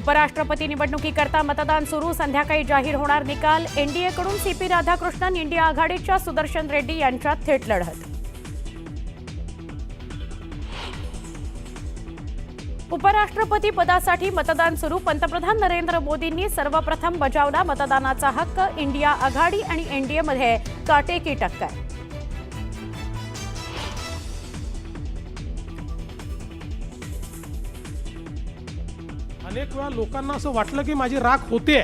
उपराष्ट्रपती निवडणुकीकरता मतदान सुरू, संध्याकाळी जाहीर होणार निकाल। एनडीएकडून सीपी राधाकृष्णन, इंडिया आघाडीच्या सुदर्शन रेड्डी यांच्यात थेट लढत। उपराष्ट्रपती पदासाठी मतदान सुरू, पंतप्रधान नरेंद्र मोदींनी सर्वप्रथम बजावला मतदानाचा हक्क। इंडिया आघाडी आणि एनडीएमध्ये काटेकी टक्कर। अनेक वेळा लोकांना असं वाटलं की माझी राख होते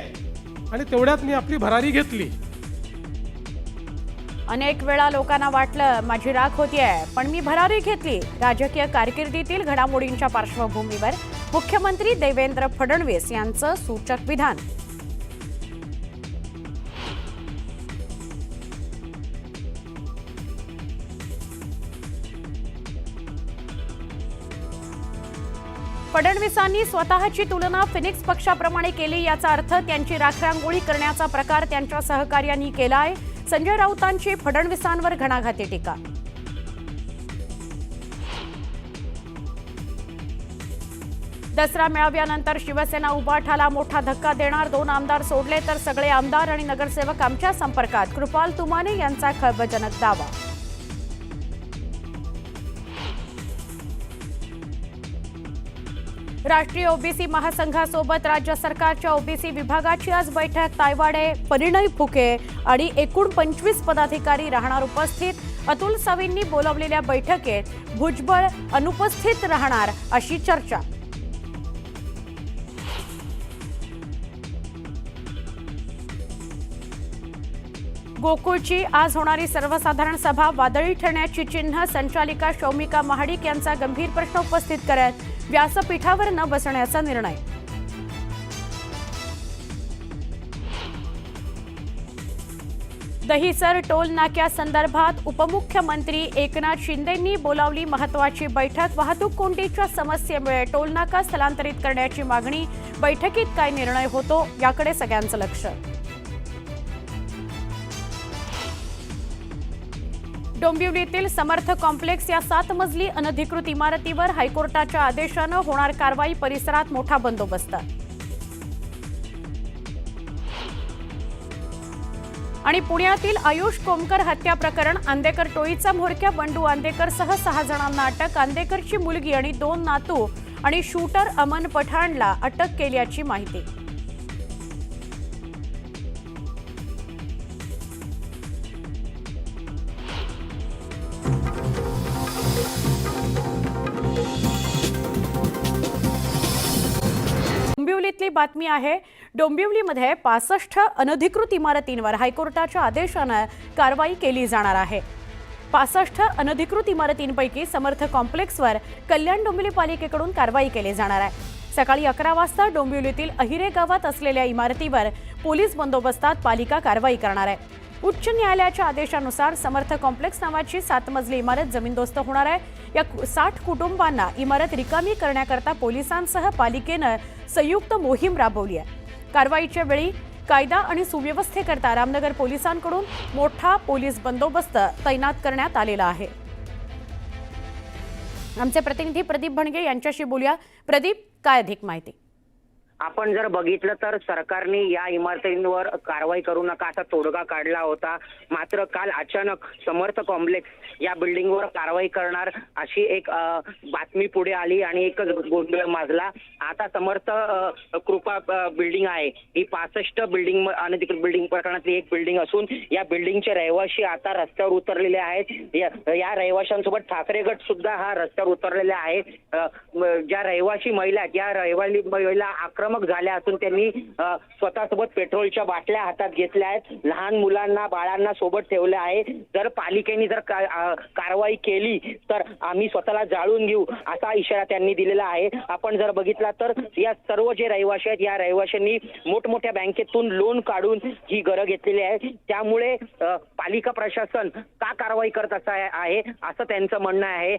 आणि तेवढ्यात मी आपली भरारी घेतली। अनेक वेळा लोकांना वाटलं माझी राख होतीये, पण मी भरारी घेतली। राजकीय कारकिर्दीतील घडामोडींच्या पार्श्वभूमीवर मुख्यमंत्री देवेंद्र फडणवीस यांचं सूचक विधान। फडणवीसांनी स्वतःची तुलना फिनिक्स पक्षाप्रमाणे केली, याचा अर्थ त्यांची राखरांगोळी करण्याचा प्रकार त्यांच्या सहकार्यांनी केलाय। संजय राऊतांची फडणवीसांवर घणाघाती टीका। दसरा मेळाव्यानंतर शिवसेना उभाठाला मोठा धक्का देणार, 2 आमदार सोडले तर सगळे आमदार आणि नगरसेवक आमच्या संपर्कात, कृपाल तुमाने यांचा खळबळजनक दावा। राष्ट्रीय ओबीसी महासंघासोबत राज्य सरकारच्या ओबीसी विभागाची आज बैठक। तायवाडे, परिणय फुके आणि एकूण 25 पदाधिकारी राहणार उपस्थित। अतुल सावेंनी बोलावलेल्या बैठकीत भुजबळ अनुपस्थित राहणार अशी चर्चा। गोकुळची आज होणारी सर्वसाधारण सभा वादळी ठरण्याची चिन्ह, संचालिका शौमिका महाडिक यांचा गंभीर प्रश्न उपस्थित करत व्यासपीठावर न बसण्याचा निर्णय। दहिसर टोल नाक्यासंदर्भात उपमुख्यमंत्री एकनाथ शिंदेंनी बोलावली महत्त्वाची बैठक। वाहतूक कोंडीच्या समस्येमुळे टोलनाका स्थलांतरित करण्याची मागणी। बैठकीत काय निर्णय होतो याकडे सगळ्यांचं लक्ष। डोंबिवलीतील समर्थ कॉम्प्लेक्स या 7 मजली अनधिकृत इमारतीवर हायकोर्टाच्या आदेशानं होणार कारवाई, परिसरात मोठा बंदोबस्त। आणि पुण्यातील आयुष कोमकर हत्या प्रकरण, आंदेकर टोळीचा म्होरक्या बंडू आंदेकरसह 6 जणांना अटक। आंदेकरची मुलगी आणि 2 नातू आणि शूटर अमन पठाणला अटक केल्याची माहिती। डोंबिवलीतली बातमी आहे। डोंबिवलीमध्ये 65 अनधिकृत इमारतींवर हायकोर्टाच्या आदेशानं कारवाई केली जाणार आहे। 65 अनधिकृत इमारतींपैकी समर्थ कॉम्प्लेक्सवर कल्याण डोंबिवली पालिकेकडून कारवाई केली जाणार आहे। सकाळी 11 वाजता डोंबिवलीतील अहिरे गावात असलेल्या इमारतीवर पोलीस बंदोबस्तात पालिका कारवाई करणार आहे। उच्च न्यायालयाच्या आदेशानुसार समर्थ कॉम्प्लेक्स नावाची 7 मजली इमारत जमीनदोस्त होणार आहे। या 60 कुटुंबांना इमारत रिकामी करण्याकरता पोलिसांसह पालिकेनं संयुक्त मोहीम राबवली आहे। कारवाईच्या वेळी कायदा आणि सुव्यवस्थेकरता रामनगर पोलिसांकडून मोठा पोलीस बंदोबस्त तैनात करण्यात आलेला आहे। आमचे प्रतिनिधी प्रदीप भणगे यांच्याशी बोलूया। प्रदीप, काय अधिक माहिती? आपण जर बघितलं तर सरकारने या इमारतींवर कारवाई करू नका असा तोडगा काढला होता, मात्र काल अचानक समर्थ कॉम्प्लेक्स या बिल्डिंगवर कारवाई करणार अशी एक बातमी पुढे आली आणि एकच गोंधळ माजला। आता समर्थ कृपा बिल्डिंग आहे, ही 65 बिल्डिंग अनधिकृत बिल्डिंग प्रकरणातली एक बिल्डिंग असून या बिल्डिंगचे रहिवासी आता रस्त्यावर उतरलेले आहेत। या रहिवाशांसोबत ठाकरे गट सुद्धा हा रस्त्यावर उतरलेले आहे। ज्या रहिवासी महिला आहेत, या रहिवासी महिला आक्रमक झाल्या असून त्यांनी स्वतःसोबत पेट्रोलच्या बाटल्या हातात घेतल्या आहेत, लहान मुलांना बाळांना सोबत ठेवले आहे। जर पालिकेने जर कारवाई केली तर आम्ही स्वतःला जाळून घेऊ असा इशारा त्यांनी दिलेला आहे। आपण जर बघितला तर या सर्व जे रहिवासी आहेत, या रहिवाशांनी मोठमोठ्या बँकेतून लोन काढून ही घरं घेतलेली आहे। त्यामुळे पालिका प्रशासन का कारवाई करत आहे असं त्यांचं म्हणणं आहे।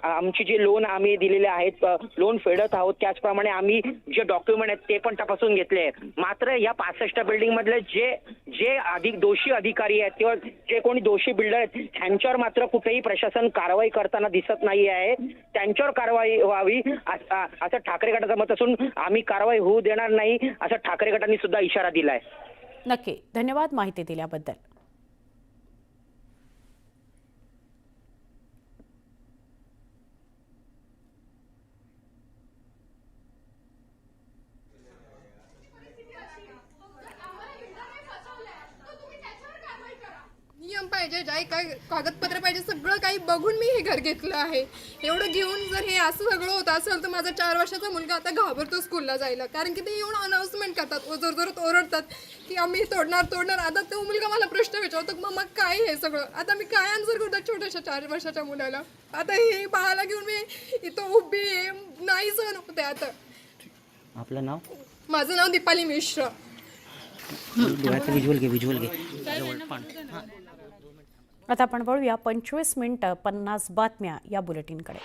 आमची जे लोन आम्ही दिलेले आहेत, लोन फेडत आहोत, त्याचप्रमाणे आम्ही जे डॉक्युमेंट आहेत ते पण तपासून घेतले. मात्र या 65 बिल्डिंग मधले जे अधिक दोषी अधिकारी आहेत किंवा जे कोणी दोषी बिल्डर आहेत त्यांच्यावर मात्र कुठेही प्रशासन कारवाई करताना दिसत नाही आहे. त्यांच्यावर कारवाई व्हावी असं ठाकरे गटाचं मत असून आम्ही कारवाई होऊ देणार नाही असं ठाकरे गटांनी सुद्धा इशारा दिलाय. नक्की, धन्यवाद माहिती दिल्याबद्दल. नियम पाहिजे, काय काय कागदपत्र पाहिजे, सगळं काही बघून मी हे घर घेतलं आहे. एवढं घेऊन जर हे असं सगळं होतं असेल तर माझा 4 वर्षाचा मुलगा आता घाबरतो स्कूलला जायला. कारण की ते येऊन अनाऊन्समेंट करतात, जोरजोरात ओरडतात की आम्ही तोडणार. आता तो मुलगा मला प्रश्न विचारतो, मग काय हे सगळं, आता मी काय आन्सर करतो छोट्याशा 4 वर्षाच्या मुलाला. आता हे बाळाला घेऊन मी इथं उभी आहे, नाही सहन होते. आता आपलं नाव? माझं नाव दीपाली मिश्रा. विज्युअल घे. आता आपण वळूया 25 मिनिटं 50 बातम्या या बुलेटिनकडे.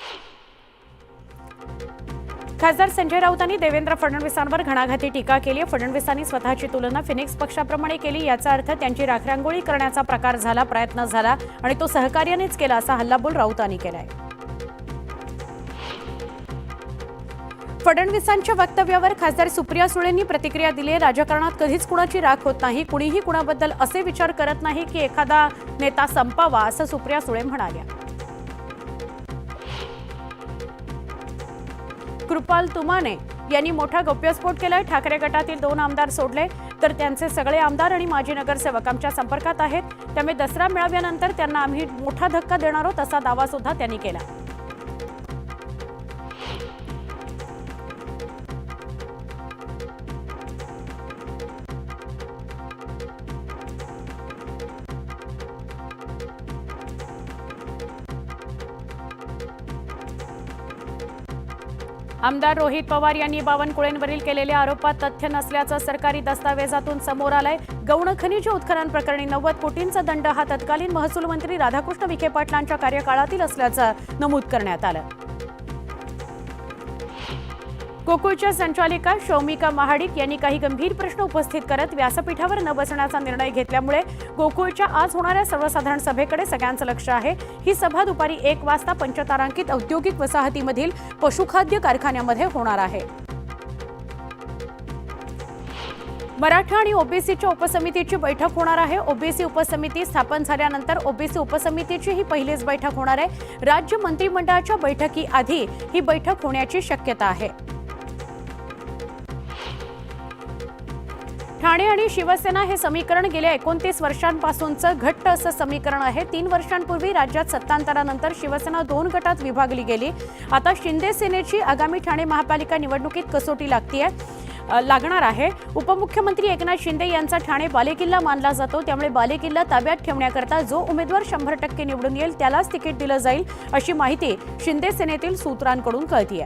खासदार संजय राऊतांनी देवेंद्र फडणवीसांवर घणाघाती टीका केली आहे. फडणवीसांनी स्वतःची तुलना फिनिक्स पक्षाप्रमाणे केली. याचा अर्थ त्यांची राखरांगोळी करण्याचा प्रकार झाला, प्रयत्न झाला आणि तो सहकार्यानेच केला असा हल्लाबोल राऊतांनी केलाय. फडणवीसांच्या वक्तव्यावर खासदार सुप्रिया सुळेंनी प्रतिक्रिया दिली आहे. राजकारणात कधीच कुणाची राख होत नाही, कुणीही कुणाबद्दल असे विचार करत नाही की एखादा नेता संपावा, असं सुप्रिया सुळे म्हणाल्या. कृपाल तुमाने यांनी मोठा गौप्यस्फोट केलाय. ठाकरे गटातील 2 आमदार सोडले तर त्यांचे सगळे आमदार आणि माजी नगरसेवक आमच्या संपर्कात आहेत. त्यामुळे दसरा मेळाव्यानंतर त्यांना आम्ही मोठा धक्का देणार आहोत असा दावा सुद्धा त्यांनी केला. आमदार रोहित पवार यांनी बावनकुळेंवरील केलेल्या आरोपात तथ्य नसल्याचं सरकारी दस्तावेजातून समोर आलंय. गौण खनिज उत्खनन प्रकरणी 90 कोटींचा दंड हा तत्कालीन महसूल मंत्री राधाकृष्ण विखे पाटलांच्या कार्यकाळातील असल्याचं नमूद करण्यात आलं. गोकुळच्या संचालिका शौमिका महाडिक यांनी काही गंभीर प्रश्न उपस्थित करत व्यासपीठावर न बसण्याचा निर्णय घेतल्यामुळे गोकुळच्या आज होणाऱ्या सर्वसाधारण सभेकडे सगळ्यांचं लक्ष आहे. ही सभा दुपारी 1 वाजता पंचतारांकित औद्योगिक वसाहतीमधील पशुखाद्य कारखान्यामध्ये होणार आहे. मराठा आणि ओबीसीच्या उपसमितीची बैठक होणार आहे. ओबीसी उपसमिती स्थापन झाल्यानंतर ओबीसी उपसमितीची ही पहिलीच बैठक होणार आहे. राज्य मंत्रिमंडळाच्या बैठकीआधी ही बैठक होण्याची शक्यता आहे. ठाणे आणि शिवसेना हे समीकरण गेल्या 29 वर्षांपासूनचं घट्ट असं समीकरण आहे. 3 वर्षांपूर्वी राज्यात सत्तांतरानंतर शिवसेना 2 गटात विभागली गेली. आता शिंदे सेनेची आगामी ठाणे महापालिका निवडणुकीत कसोटी लागणार आहे. उपमुख्यमंत्री एकनाथ शिंदे यांचा ठाणे बालेकिल्ला मानला जातो. त्यामुळे बालेकिल्ला ताब्यात ठेवण्याकरता जो उमेदवार 100% निवडून येईल त्यालाच तिकीट दिलं जाईल अशी माहिती शिंदे सेनेतील सूत्रांकडून कळतीये.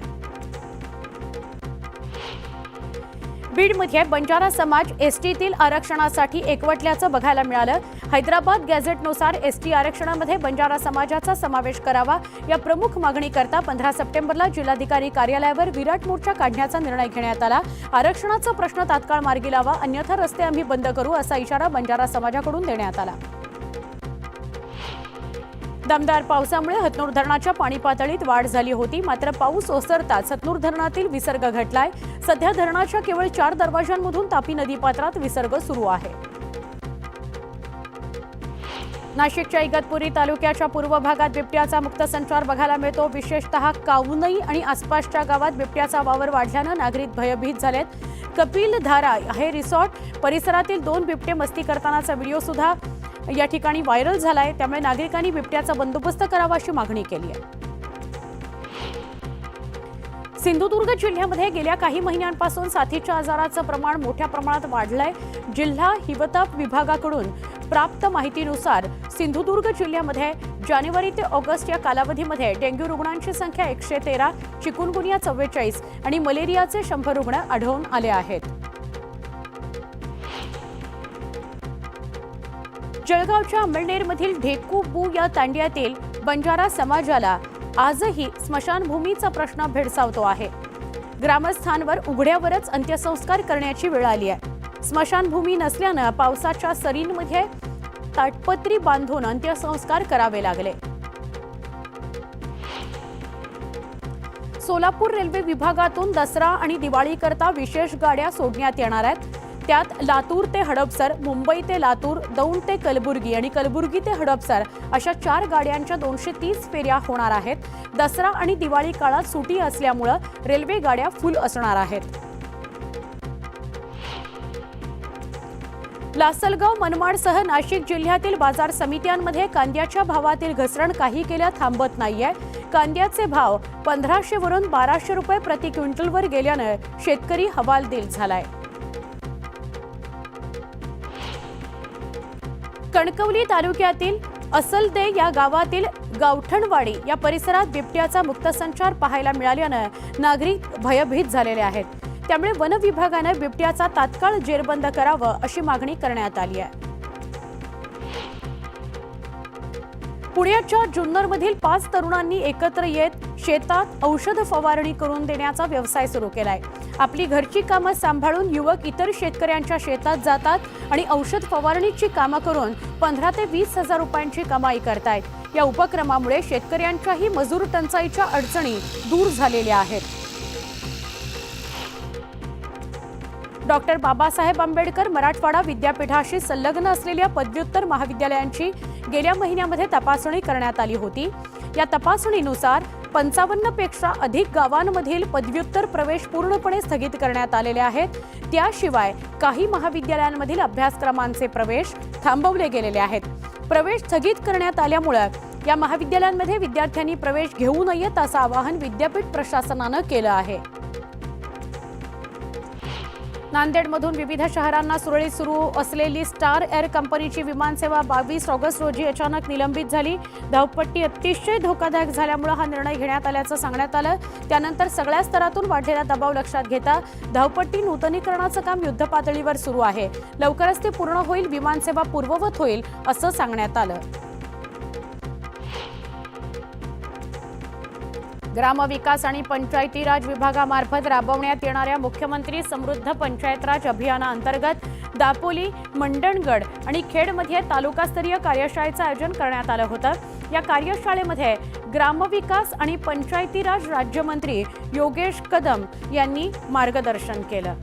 बीडमध्ये बंजारा समाज एसटीतील आरक्षणासाठी एकवटल्याचं बघायला मिळालं. हैदराबाद गॅझेटनुसार एसटी आरक्षणामध्ये बंजारा समाजाचा समावेश करावा या प्रमुख मागणीकरता 15 सप्टेंबरला जिल्हाधिकारी कार्यालयावर विराट मोर्चा काढण्याचा निर्णय घेण्यात आला. आरक्षणाचा प्रश्न तात्काळ मार्गी लावा, अन्यथा रस्ते आम्ही बंद करू असा इशारा बंजारा समाजाकडून देण्यात आला. दमदार पावसामुळे हतनूर धरणाच्या पाणी पातळीत वाढ झाली होती. मात्र पाऊस ओसरताच हतनूर धरणातील विसर्ग घटलाय. सध्या धरणाच्या केवळ 4 दरवाजांमधून तापी नदीपात्रात विसर्ग सुरू आहे. नाशिकच्या इगतपुरी तालुक्याच्या पूर्व भागात बिबट्याचा मुक्त संचार बघायला मिळतो. विशेषतः कावनई आणि आसपासच्या गावात बिबट्याचा वावर वाढल्यानं नागरिक भयभीत झालेत. कपिल धारा हे रिसॉर्ट परिसरातील 2 बिबटे मस्ती करतानाचा व्हिडिओ सुद्धा या ठिकाणी व्हायरल झालाय. त्यामुळे नागरिकांनी बिबट्याचा बंदोबस्त करावा अशी मागणी केली आहे. सिंधुदुर्ग जिल्ह्यामध्ये गेल्या काही महिन्यांपासून साथीच्या आजाराचं प्रमाण मोठ्या प्रमाणात वाढलंय. जिल्हा हिवताप विभागाकडून प्राप्त माहितीनुसार सिंधुदुर्ग जिल्ह्यामध्ये जानेवारी ते ऑगस्ट या कालावधीमध्ये डेंग्यू रुग्णांची संख्या 113, चिकुनगुनिया 44 आणि मलेरियाचे 100 रुग्ण आढळून आले आहेत. जळगावच्या अंमळनेरमधील ढेकूबू या तांड्यातील बंजारा समाजाला आजही स्मशानभूमीचा प्रश्न भेडसावतो आहे. ग्रामस्थांवर उघड्यावरच अंत्यसंस्कार करण्याची वेळ आली आहे। स्मशानभूमी नसल्यानं पावसाच्या सरींमध्ये ताटपत्री बांधून अंत्यसंस्कार करावे लागले। सोलापूर रेल्वे विभागातून दसरा आणि दिवाळीकरता विशेष गाड्या सोडण्यात येणार आहेत। त्यात लातूर ते हडपसर, मुंबई ते लातूर, दौंड ते कलबुर्गी आणि कलबुर्गी ते हडपसर अशा 4 गाड्यांच्या 230 फेऱ्या होणार आहेत। दसरा आणि दिवाळी काळात सुटी असल्यामुळे रेल्वे गाड्या फुल असणार आहेत। लासलगाव, मनमाडसह नाशिक जिल्ह्यातील बाजार समित्यांमध्ये कांद्याच्या भावातील घसरण काही केल्या थांबत नाहीये। कांद्याचे भाव 1500 वरून 1200 रुपये प्रति क्विंटलवर गेल्याने शेतकरी हवालदिल झालाय। कणकवली तालुक्यातील असलदे या गावातील गावठणवाडी या परिसरात बिबट्याचा मुक्त संचार पाहायला मिळाल्याने नागरिक भयभीत झालेले आहेत। त्यामुळे वन विभागाने बिबट्याचा तात्काळ जेरबंद करावं अशी मागणी करण्यात आली आहे। पुण्याच्या जुन्नरमधील 5 तरुणांनी एकत्र येत शेतात औषध फवारणी करून देण्याचा व्यवसाय सुरू केलाय। आपली घरची कामं सांभाळून युवक इतर शेतकऱ्यांच्या शेतात जातात आणि औषध फवारणीची कामं करून 15 ते 20 हजार रुपयांची कमाई करतायत। या उपक्रमामुळे शेतकऱ्यांच्याही मजूर टंचाईच्या अडचणी दूर झालेल्या आहेत। डॉक्टर बाबासाहेब आंबेडकर मराठवाडा विद्यापीठाशी संलग्न असलेल्या पदव्युत्तर महाविद्यालयांची गेल्या महिन्यामध्ये तपासणी करण्यात आली होती। या तपासणीनुसार 55 पेक्षा अधिक गावांमधील पदव्युत्तर प्रवेश पूर्णपणे स्थगित करण्यात आलेले आहेत। त्याशिवाय काही महाविद्यालयांमधील अभ्यासक्रमांचे प्रवेश थांबवले गेलेले आहेत। प्रवेश स्थगित करण्यात आल्यामुळे या महाविद्यालयांमध्ये विद्यार्थ्यांनी प्रवेश घेऊ नयेत असं आवाहन विद्यापीठ प्रशासनानं केलं आहे। नांदेडमधून विविध शहरांना सुरळीत सुरू असलेली स्टार एअर कंपनीची विमानसेवा 22 ऑगस्ट रोजी अचानक निलंबित झाली। धावपट्टी अतिशय धोकादायक झाल्यामुळे हा निर्णय घेण्यात आल्याचं सांगण्यात आलं। त्यानंतर सगळ्या स्तरातून वाढलेला दबाव लक्षात घेता धावपट्टी नूतनीकरणाचं काम युद्धपातळीवर सुरू आहे। लवकरच ते पूर्ण होईल, विमानसेवा पूर्ववत होईल असं सांगण्यात आलं। ग्रामविकास आणि पंचायती राज विभागामार्फत राबवण्यात येणाऱ्या मुख्यमंत्री समृद्ध पंचायत राज अभियानाअंतर्गत दापोली, मंडणगड आणि खेडमध्ये तालुकास्तरीय कार्यशाळेचं आयोजन करण्यात आलं होतं। या कार्यशाळेमध्ये ग्रामविकास आणि पंचायती राज राज्यमंत्री योगेश कदम यांनी मार्गदर्शन केलं।